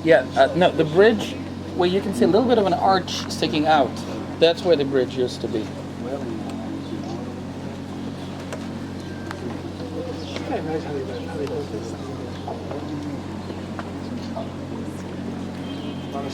Yeah, no, the bridge where you can see a little bit of an arch sticking out. That's where the bridge used to be. I can't imagine how they built this. A lot of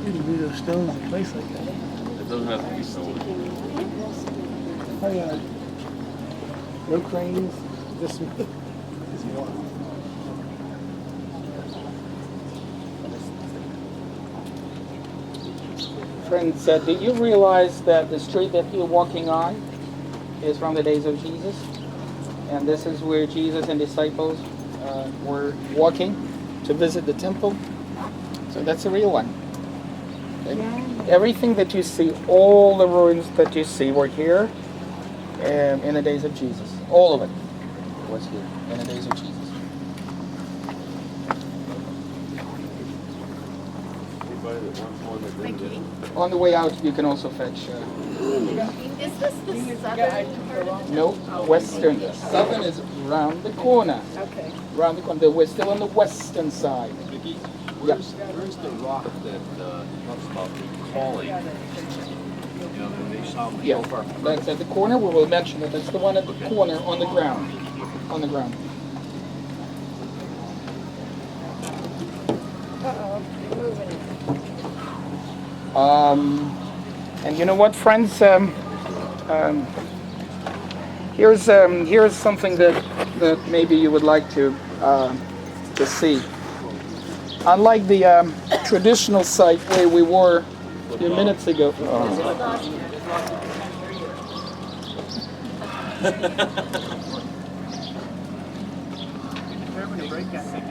you can leave those stones in place like that. It doesn't have to be sold. Oh yeah. No cranes. Just water. Friends, do you realize that the street that you're walking on is from the days of Jesus? And this is where Jesus and disciples were walking to visit the temple. So that's a real one. Okay? Everything that you see, all the ruins that you see were here in the days of Jesus. All of it was here in the days of Jesus. Anybody that wants one that Thank didn't you. On the way out, you can also fetch. Is this the southern part of No, western. Southern is around the corner. Okay. Around the corner. We're still on the western side. Vicky, where's the rock that talks about the calling? You know, that they saw the Yeah, shofar. that's at the corner. We will mention it. That's the one at the corner on the ground. On the ground. Uh-oh, moving. And you know what, friends? Here's something that maybe you would like to see. Unlike the traditional site where we were a few minutes ago.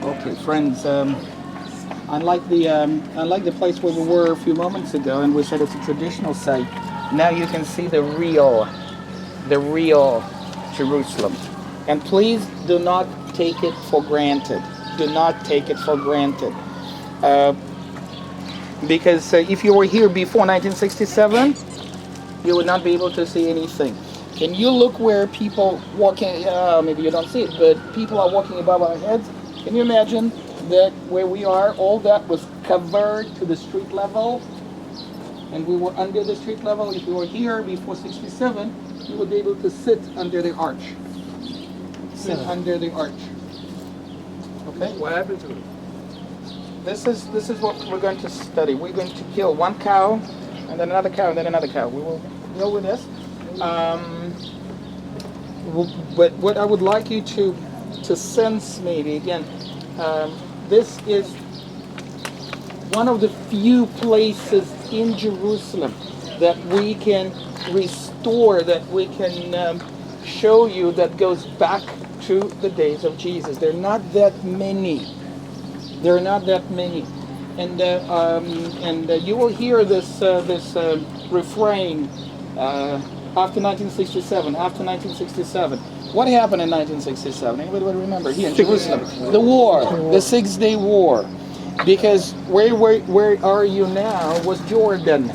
Okay, friends. Unlike the place where we were a few moments ago, and we said it's a traditional site. Now you can see the real Jerusalem. And please do not take it for granted. Do not take it for granted. Because if you were here before 1967, you would not be able to see anything. Can you look where people walking, maybe you don't see it, but people are walking above our heads? Can you imagine that where we are, all that was covered to the street level? And we were under the street level. If you were here before 67, you would be able to sit under the arch. Sit under the arch. Okay? What happened to it? This is what we're going to study. We're going to kill one cow, and then another cow, and then another cow. We will deal with this. But what I would like you to sense, maybe again, this is one of the few places in Jerusalem that we can restore, that we can show you that goes back to the days of Jesus. There are not that many. There are not that many, and you will hear this refrain after 1967. After 1967, what happened in 1967? Anybody would remember? Here in Jerusalem, the war, the 6-Day War, because where are you now was Jordan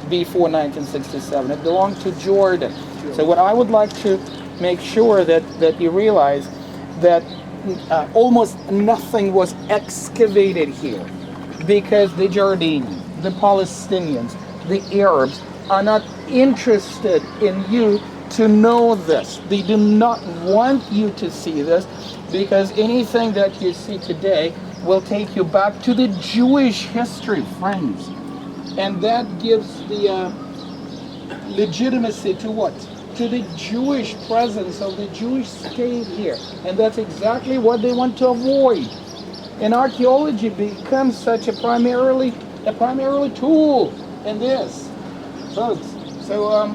before 1967. It belonged to Jordan. So what I would like to make sure that you realize that almost nothing was excavated here, because the Jordanians, the Palestinians, the Arabs are not interested in you to know this. They do not want you to see this, because anything that you see today will take you back to the Jewish history, friends. And that gives the legitimacy to what? To the Jewish presence of the Jewish state here. And that's exactly what they want to avoid. And archaeology becomes such a primarily tool in this, folks. So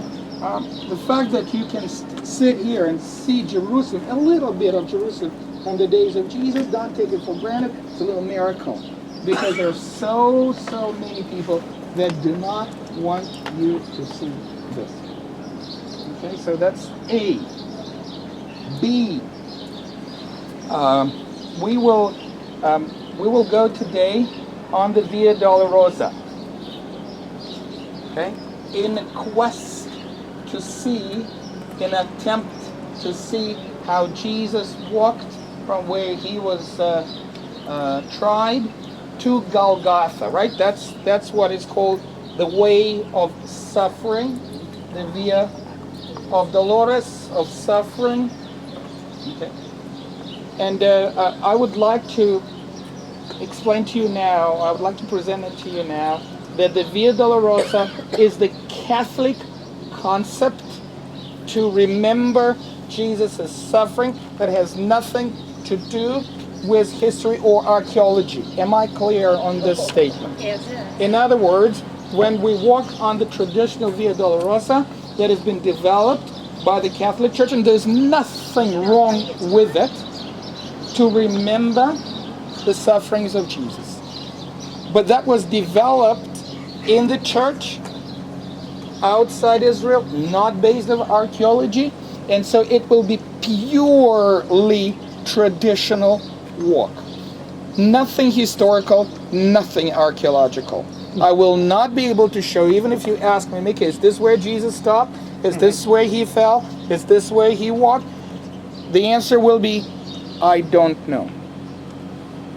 the fact that you can sit here and see Jerusalem, a little bit of Jerusalem from the days of Jesus, don't take it for granted. It's a little miracle, because there are so many people that do not want you to see this. Okay, so that's A. B. We will go today on the Via Dolorosa. Okay, in a quest to see, in an attempt to see how Jesus walked from where he was tried to Golgotha, right? That's what is called the way of suffering, the Via of Dolores, of suffering. Okay. And I would like to explain to you now, I would like to present it to you now, that the Via Dolorosa is the Catholic concept to remember Jesus' suffering that has nothing to do with history or archaeology. Am I clear on this statement? Yes. In other words, when we walk on the traditional Via Dolorosa that has been developed by the Catholic Church, and there's nothing wrong with it, to remember the sufferings of Jesus. But that was developed in the church outside Israel, not based on archaeology, and so it will be purely traditional walk. Nothing historical, nothing archaeological. I will not be able to show, even if you ask me, Mickey, is this where Jesus stopped? Is this where he fell? Is this where he walked? The answer will be, I don't know.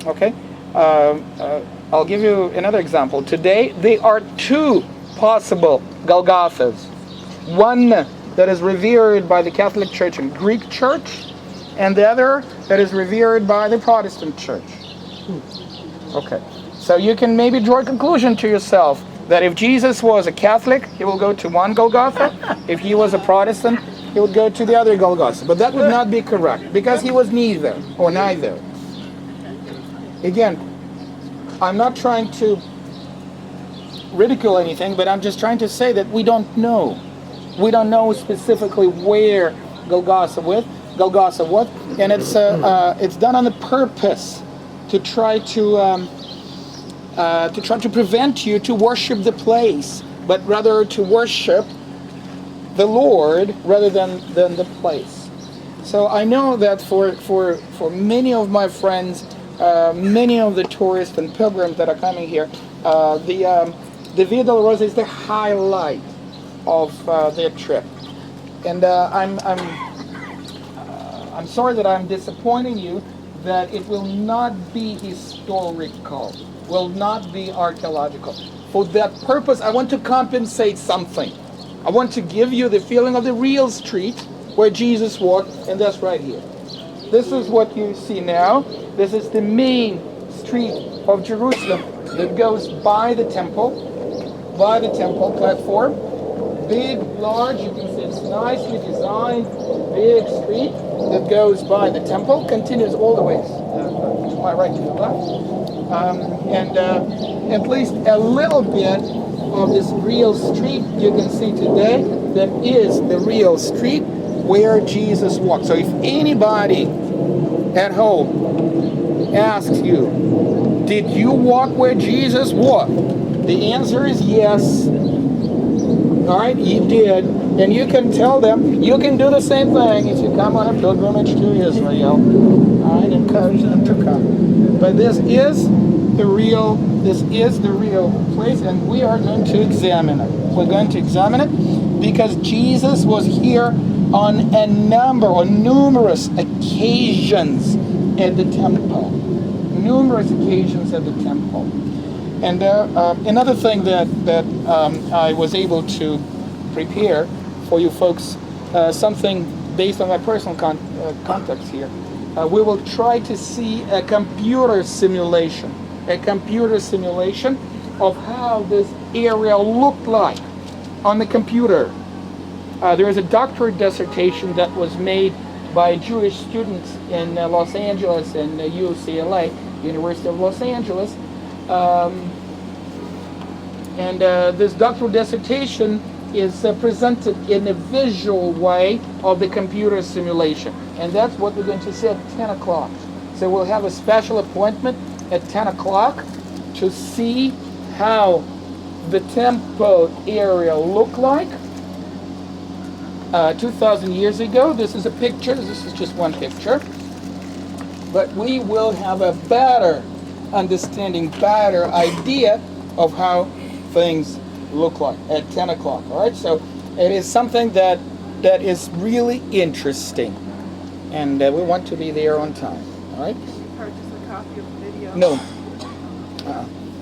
Okay? I'll give you another example. Today, there are two possible Golgothas. One that is revered by the Catholic Church and Greek Church, and the other that is revered by the Protestant Church. Okay. So you can maybe draw a conclusion to yourself that if Jesus was a Catholic, he will go to one Golgotha. If he was a Protestant, he would go to the other Golgotha. But that would not be correct, because he was neither, or neither. Again, I'm not trying to ridicule anything, but I'm just trying to say that we don't know. We don't know specifically where Golgotha was, and it's done on the purpose to try to prevent you to worship the place, but rather to worship the Lord rather than the place. So I know that for many of my friends, many of the tourists and pilgrims that are coming here, the Via Dolorosa is the highlight of their trip, and I'm sorry that I'm disappointing you that it will not be historical, will not be archaeological. For that purpose, I want to compensate something. I want to give you the feeling of the real street where Jesus walked, and that's right here. This is what you see now. This is the main street of Jerusalem that goes by the temple platform. Big, large, you can see it's nicely designed, big street that goes by the temple, continues all the way to my right to the left. And at least a little bit of this real street you can see today that is the real street where Jesus walked. So if anybody at home asks you, did you walk where Jesus walked? The answer is yes. All right, you did. And you can tell them, you can do the same thing if you come on a pilgrimage to Israel. I encourage them to come. But this is the real place, and we are going to examine it. We're going to examine it because Jesus was here on numerous occasions at the temple. Numerous occasions at the temple. And another thing that I was able to prepare for you folks, something based on my personal context here. We will try to see a computer simulation of how this area looked like on the computer. There is a doctorate dissertation that was made by Jewish students in Los Angeles and UCLA, University of Los Angeles. And this doctoral dissertation is presented in a visual way of the computer simulation. And that's what we're going to see at 10 o'clock. So we'll have a special appointment at 10 o'clock to see how the temple area looked like 2,000 years ago. This is a picture. This is just one picture. But we will have a better understanding, better idea of how things look like at 10 o'clock. All right, so it is something that that is really interesting. And we want to be there on time. All right? Purchase a copy of the video. No.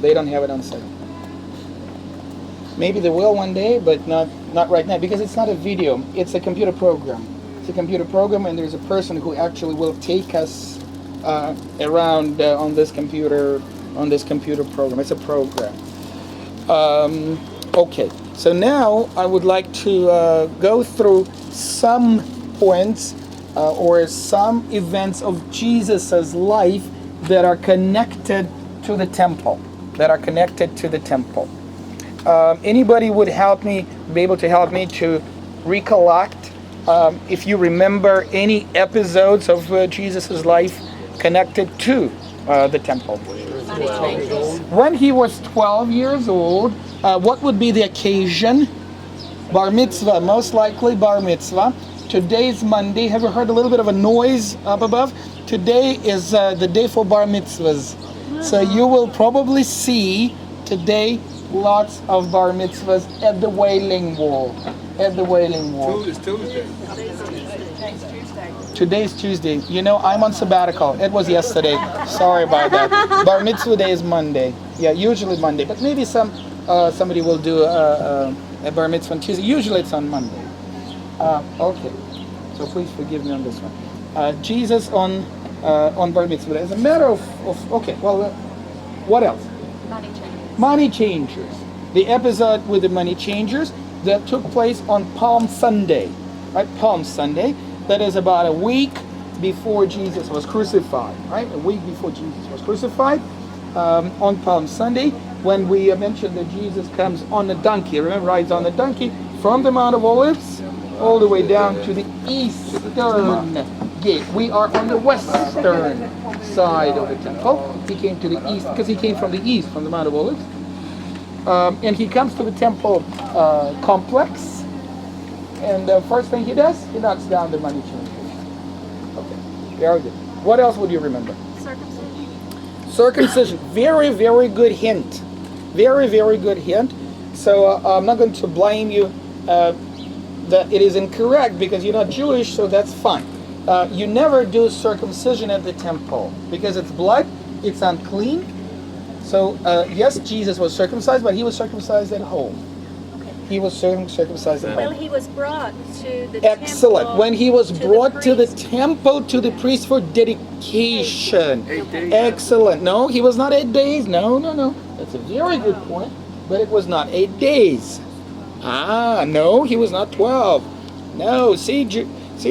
They don't have it on sale. Maybe they will one day, but not right now, because it's not a video. It's a computer program. It's a computer program, and there's a person who actually will take us around on this computer program. It's a program. Okay. So now I would like to go through some points or some events of Jesus's life that are connected to the temple. Anybody would be able to help me to recollect if you remember any episodes of Jesus's life connected to the temple. When he was 12 years old, what would be the occasion? Bar mitzvah, most likely bar mitzvah. Today's Monday. Have you heard a little bit of a noise up above? Today is the day for bar mitzvahs. So you will probably see today lots of bar mitzvahs at the Wailing Wall. It's Tuesday. Today's Tuesday. You know, I'm on sabbatical. It was yesterday. Sorry about that. Bar mitzvah day is Monday. Yeah, usually Monday. But maybe somebody will do a bar mitzvah on Tuesday. Usually it's on Monday. Okay. So please forgive me on this one. Jesus on bar mitzvah. As a matter of okay. Well, what else? Money changers. The episode with the money changers that took place on Palm Sunday. Right? Palm Sunday. That is about a week before Jesus was crucified. Right? A week before Jesus was crucified. On Palm Sunday, when we mentioned that Jesus comes on a donkey. Remember, rides on the donkey from the Mount of Olives all the way down to the eastern gate. We are on the western side of the temple. He came to the east because he came from the east, from the Mount of Olives. And he comes to the temple complex. And the first thing he does, he knocks down the money changers. Okay, very good. What else would you remember? Circumcision. Very, very good hint. Very, very good hint. So I'm not going to blame you that it is incorrect because you're not Jewish, so that's fine. You never do circumcision at the temple because it's blood, it's unclean. So yes, Jesus was circumcised, but he was circumcised at home. He was circumcised at home. Well, he was brought to the Excellent. temple. When he was brought to the priest. temple, to the priest for dedication. 8 days. Excellent. No, he was not 8 days. No. That's a very good point. But it was not 8 days. No, he was not 12. No, see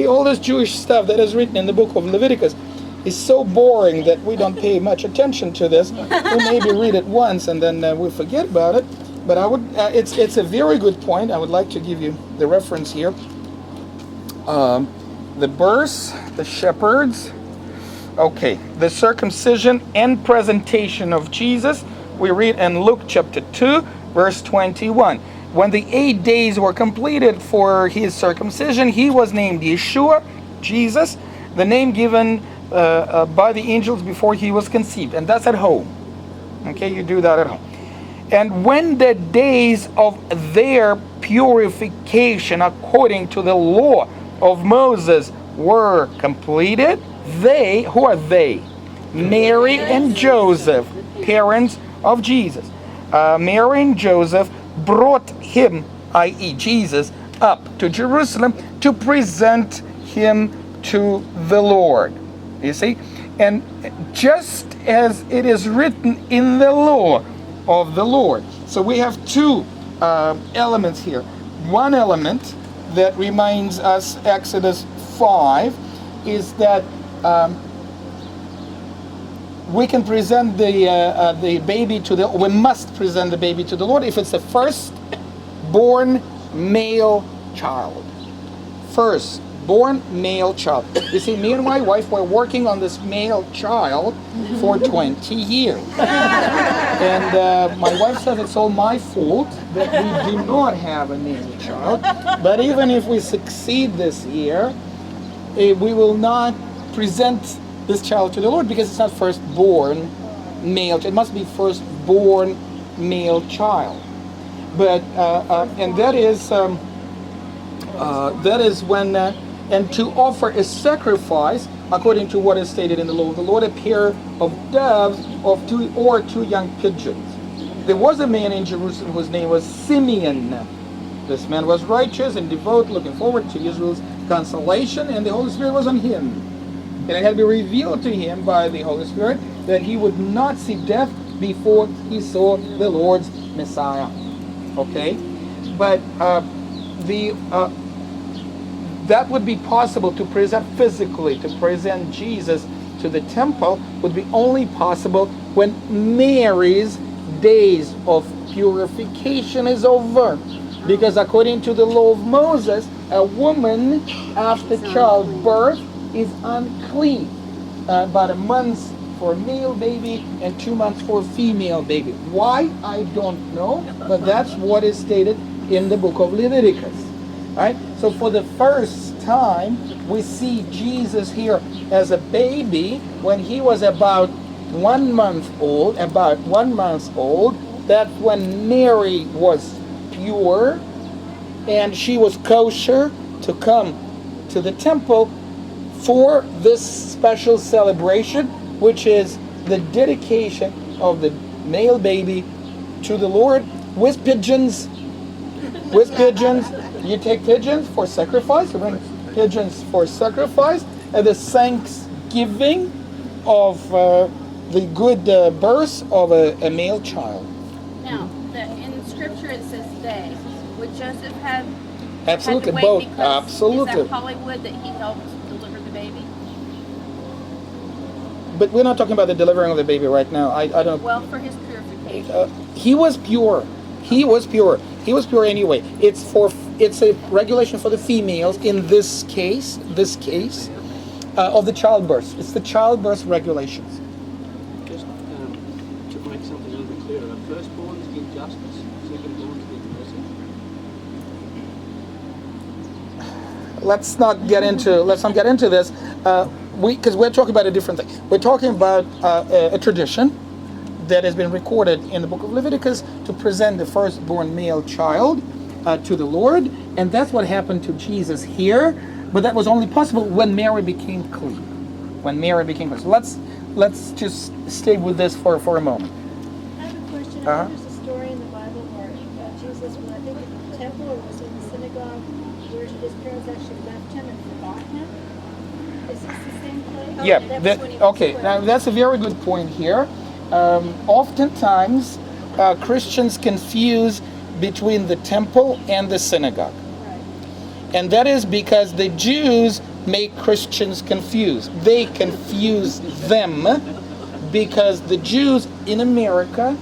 all this Jewish stuff that is written in the book of Leviticus is so boring that we don't pay much attention to this. We maybe read it once and then we forget about it. But I would. It's a very good point. I would like to give you the reference here. The births, the shepherds. Okay, the circumcision and presentation of Jesus. We read in Luke chapter 2, verse 21. When the 8 days were completed for his circumcision, he was named Yeshua, Jesus, the name given by the angels before he was conceived. And that's at home. Okay, you do that at home. And when the days of their purification according to the law of Moses were completed, they, who are they? Mary and Joseph, parents of Jesus. Mary and Joseph brought him, i.e. Jesus, up to Jerusalem to present him to the Lord. You see? And just as it is written in the law of the Lord. So we have two elements here. One element that reminds us Exodus 5 is that we can present the baby to the. We must present the baby to the Lord if it's the first born male child. First born male child. You see, me and my wife were working on this male child for 20 years. And my wife says it's all my fault that we do not have a male child. But even if we succeed this year, we will not present this child to the Lord because it's not firstborn male. It must be firstborn male child. But and that is That is when, and to offer a sacrifice, according to what is stated in the law of the Lord, a pair of doves of two young pigeons. There was a man in Jerusalem whose name was Simeon. This man was righteous and devout, looking forward to Israel's consolation, and the Holy Spirit was on him. And it had been revealed to him by the Holy Spirit that he would not see death before he saw the Lord's Messiah. Okay? But that would be possible to present physically, to present Jesus to the temple would be only possible when Mary's days of purification is over. Because according to the law of Moses, a woman after childbirth is unclean. About a month for a male baby and 2 months for a female baby. Why? I don't know, but that's what is stated in the book of Leviticus. Right? So for the first time, we see Jesus here as a baby when he was about 1 month old, That's when Mary was pure and she was kosher to come to the temple for this special celebration, which is the dedication of the male baby to the Lord with pigeons. You take pigeons for sacrifice, you bring pigeons for sacrifice, and the thanksgiving of the good birth of a male child. Now, in Scripture it says they. Would Joseph have Absolutely, had to wait both. because Absolutely. Is that Hollywood that he helped deliver the baby? But we're not talking about the delivering of the baby right now. I don't. Well, for his purification. He was pure. He was pure anyway. It's a regulation for the females in this case of the childbirth. It's the childbirth regulations. Just to make something a little bit clearer, the firstborns get justice, secondborns get mercy. Let's not get into this. Because we're talking about a different thing. We're talking about a tradition that has been recorded in the book of Leviticus to present the firstborn male child to the Lord, and that's what happened to Jesus here. But that was only possible when Mary became clean. So let's just stay with this for a moment. I have a question. Uh-huh. There's a story in the Bible where Jesus, when I think in the temple or was in the synagogue, where his parents actually left him and forgot him. Is this the same place? Yeah. That was when he was Okay. 12. Now that's a very good point here. Oftentimes, Christians confuse between the temple and the synagogue. Right. And that is because the Jews make Christians confused. They confuse them because the Jews in America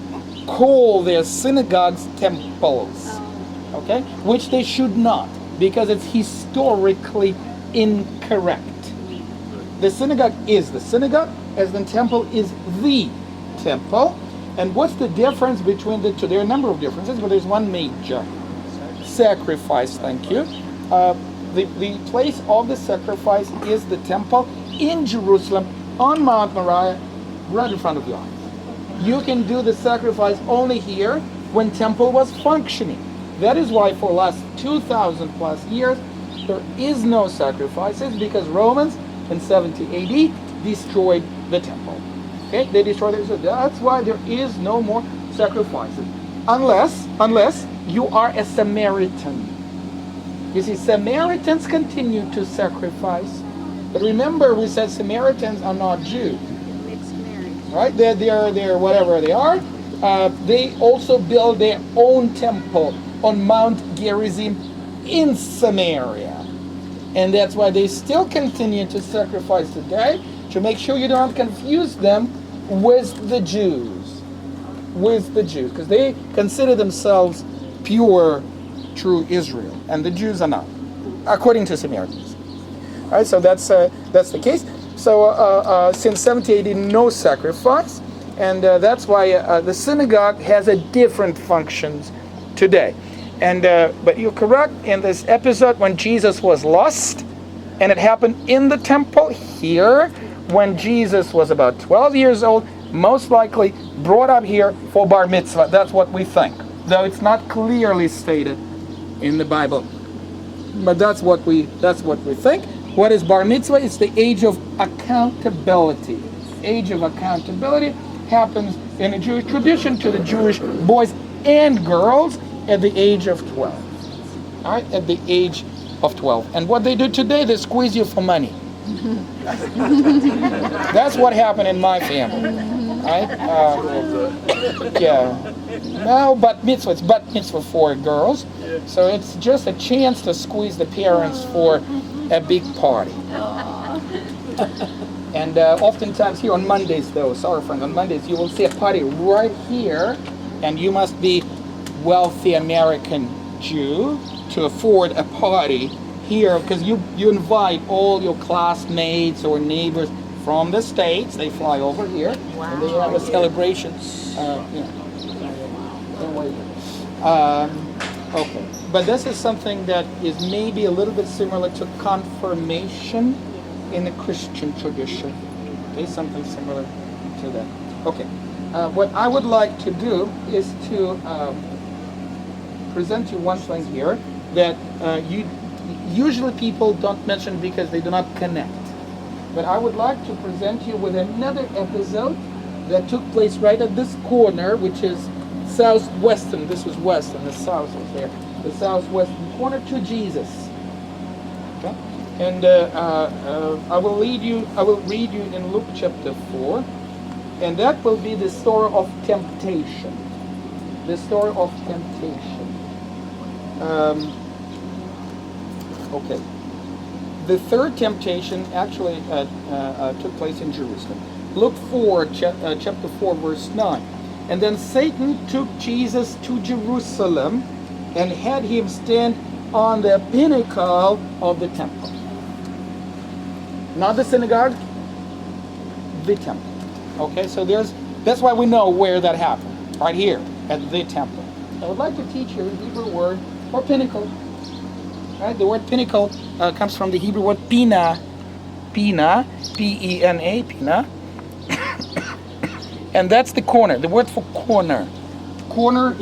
call their synagogues temples. Okay? Which they should not, because it's historically incorrect. The synagogue is the synagogue, as the temple is the temple. And what's the difference between the two? There are a number of differences, but there's one major. Sacrifice, thank you. The place of the sacrifice is the temple in Jerusalem on Mount Moriah, right in front of your eyes. You can do the sacrifice only here when temple was functioning. That is why for the last 2,000 plus years, there is no sacrifices, because Romans in 70 AD destroyed the temple. Okay, they destroyed it. So that's why there is no more sacrifices, unless you are a Samaritan. You see, Samaritans continue to sacrifice, but remember, we said Samaritans are not Jews, Mixed marriage. right? They're whatever they are. They also build their own temple on Mount Gerizim in Samaria, and that's why they still continue to sacrifice today, to make sure you don't confuse them with the Jews, because they consider themselves pure, true Israel, and the Jews are not, according to Samaritans. All right, so that's the case. So since 70 AD, no sacrifice, and that's why the synagogue has a different functions today. And but you're correct, in this episode when Jesus was lost, and it happened in the temple here, when Jesus was about 12 years old, most likely brought up here for bar mitzvah. That's what we think, though it's not clearly stated in the Bible. but that's what we think. What is bar mitzvah? It's the age of accountability. Age of accountability happens in the Jewish tradition to the Jewish boys and girls at the age of 12. All right, at the age of 12. And what they do today, they squeeze you for money. That's what happened in my family. Right? Yeah. No, but mitzvah. It's bat mitzvah for girls. So it's just a chance to squeeze the parents for a big party. And oftentimes here on Mondays, though, sorry friends, on Mondays you will see a party right here, and you must be wealthy American Jew to afford a party here, because you invite all your classmates or neighbors from the States. They fly over here, and they have a celebration. Okay, but this is something that is maybe a little bit similar to confirmation in the Christian tradition. Okay, something similar to that. Okay, what I would like to do is to present you one thing here that usually people don't mention because they do not connect. But I would like to present you with another episode that took place right at this corner, which is southwestern. This was west and the south was there. The southwestern corner to Jesus. Okay? And I will read you in Luke chapter 4, and that will be the story of temptation. The story of temptation. Okay. The third temptation actually took place in Jerusalem. Luke 4, chapter 4, verse 9. And then Satan took Jesus to Jerusalem and had him stand on the pinnacle of the temple. Not the synagogue, the temple. Okay, so that's why we know where that happened. Right here, at the temple. I would like to teach you the Hebrew word for pinnacle. Right, the word pinnacle comes from the Hebrew word pina, P-E-N-A, pina. And that's the corner. The word for corner. Corner is